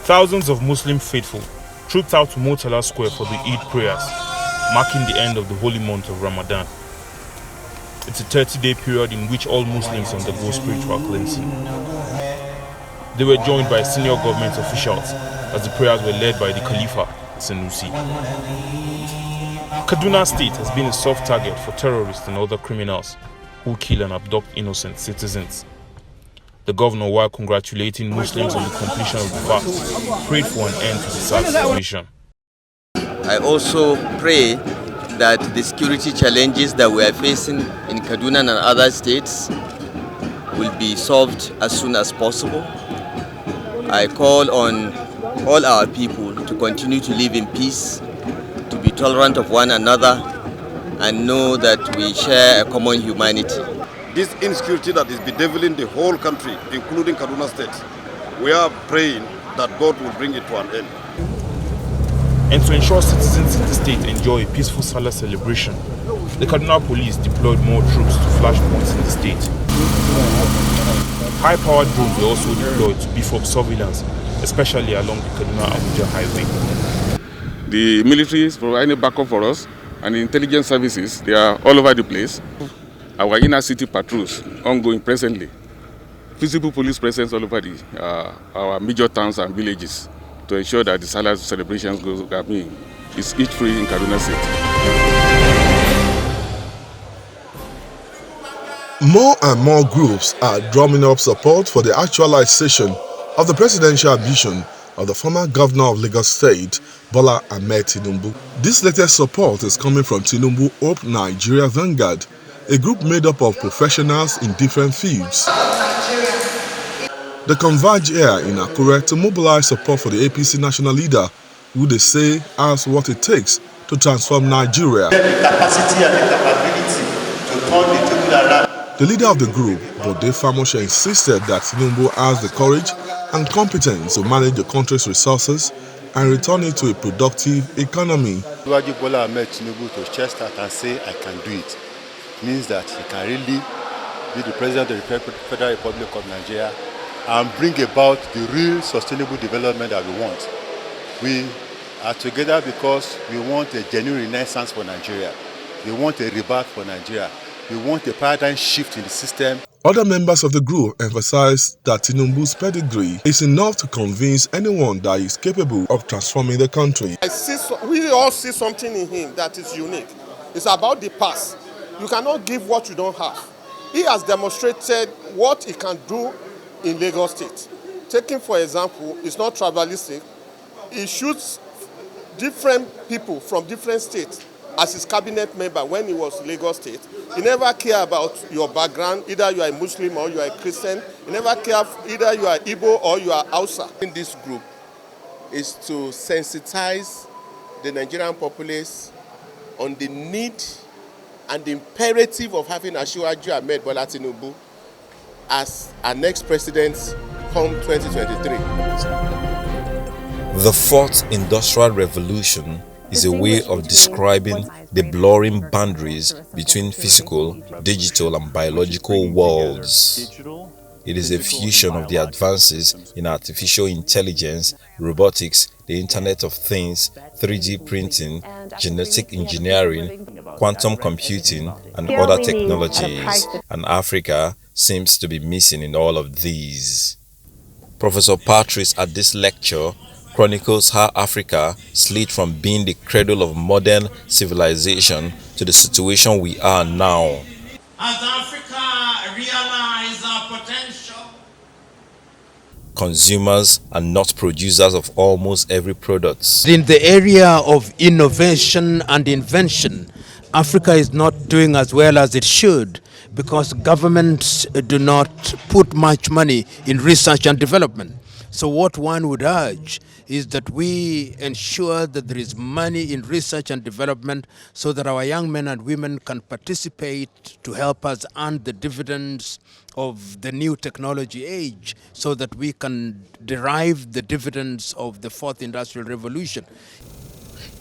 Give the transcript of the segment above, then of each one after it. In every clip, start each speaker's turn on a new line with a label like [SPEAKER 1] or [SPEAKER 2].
[SPEAKER 1] Thousands of Muslim faithful trooped out to Murtala Square for the Eid prayers, marking the end of the holy month of Ramadan. It's a 30-day period in which all Muslims undergo spiritual cleansing. They were joined by senior government officials as the prayers were led by the Khalifa, Sanusi. Kaduna State has been a soft target for terrorists and other criminals who kill and abduct innocent citizens. The governor, while congratulating Muslims on the completion of the fast, prayed for an end to the sad situation.
[SPEAKER 2] I also pray that the security challenges that we are facing in Kaduna and other states will be solved as soon as possible. I call on all our people to continue to live in peace, to be tolerant of one another, and know that we share a common humanity.
[SPEAKER 3] This insecurity that is bedeviling the whole country, including Kaduna State, we are praying that God will bring it to an end.
[SPEAKER 1] And to ensure citizens in the state enjoy a peaceful Salah celebration, the Kaduna police deployed more troops to flashpoints in the state. High-powered drones were also deployed to beef up surveillance, especially along the Kaduna-Abuja highway.
[SPEAKER 4] The military is providing backup for us, and the intelligence services, they are all over the place. Our inner city patrols ongoing presently. Physical police presence all over our major towns and villages to ensure that the Salah celebrations is each free in Kaduna State.
[SPEAKER 5] More and more groups are drumming up support for the actualization of the presidential ambition of the former governor of Lagos State, Bola Tinubu. This latest support is coming from Tinubu Hope Nigeria Vanguard, a group made up of professionals in different fields. They converge here in Akure to mobilize support for the APC national leader, who they say has what it takes to transform Nigeria.
[SPEAKER 6] The capacity and the capability to turn the table around.
[SPEAKER 5] The leader of the group, Bode Famosha, insisted that Tinubu has the courage and competence to manage the country's resources and return it to a productive economy.
[SPEAKER 6] Bola Tinubu to chest out and say, I can do it, means that he can really be the president of the Federal Republic of Nigeria and bring about the real sustainable development that we want. We are together because we want a genuine renaissance for Nigeria. We want a rebirth for Nigeria. We want a paradigm shift in the system.
[SPEAKER 5] Other members of the group emphasized that Tinubu's pedigree is enough to convince anyone that he is capable of transforming the country.
[SPEAKER 7] We all see something in him that is unique. It's about the past. You cannot give what you don't have. He has demonstrated what he can do in Lagos State. Taking, for example, it's not tribalistic. He shoots different people from different states as his cabinet member when he was in Lagos State. He never cared about your background, either you are a Muslim or you are a Christian. He never cared either you are Igbo or you are Hausa. In this group is to sensitize the Nigerian populace on the need and the imperative of having Asiwaju Ahmed Bola Tinubu as our next president come 2023.
[SPEAKER 8] The fourth industrial revolution is a way of describing the blurring boundaries between physical, digital, and biological worlds. It is a fusion of the advances in artificial intelligence, robotics, the Internet of Things, 3D printing, genetic engineering, quantum computing, and other technologies, and Africa seems to be missing in all of these. Professor Patrice at this lecture chronicles how Africa slid from being the cradle of modern civilization to the situation we are now.
[SPEAKER 9] As Africa realizes our potential,
[SPEAKER 8] consumers are not producers of almost every product.
[SPEAKER 10] In the area of innovation and invention, Africa is not doing as well as it should because governments do not put much money in research and development. So what one would urge is that we ensure that there is money in research and development so that our young men and women can participate to help us earn the dividends of the new technology age so that we can derive the dividends of the fourth industrial revolution.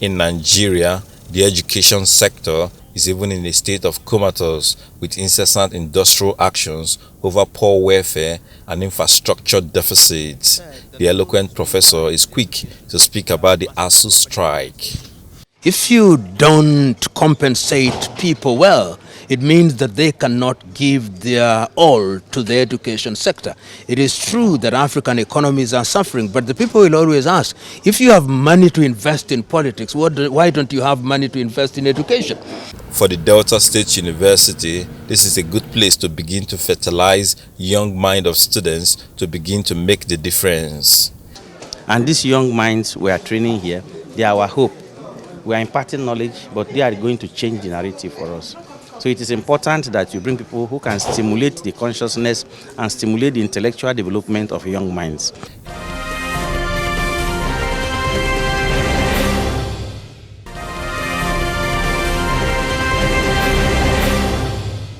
[SPEAKER 8] In Nigeria, the education sector is even in a state of comatose with incessant industrial actions over poor welfare and infrastructure deficits. The eloquent professor is quick to speak about the ASU strike.
[SPEAKER 10] If you don't compensate people well, it means that they cannot give their all to the education sector. It is true that African economies are suffering, but the people will always ask, if you have money to invest in politics, why don't you have money to invest in education?
[SPEAKER 8] For the Delta State University, this is a good place to begin to fertilize young mind of students to begin to make the difference.
[SPEAKER 11] And these young minds we are training here, they are our hope. We are imparting knowledge, but they are going to change the narrative for us. So it is important that you bring people who can stimulate the consciousness and stimulate the intellectual development of young minds.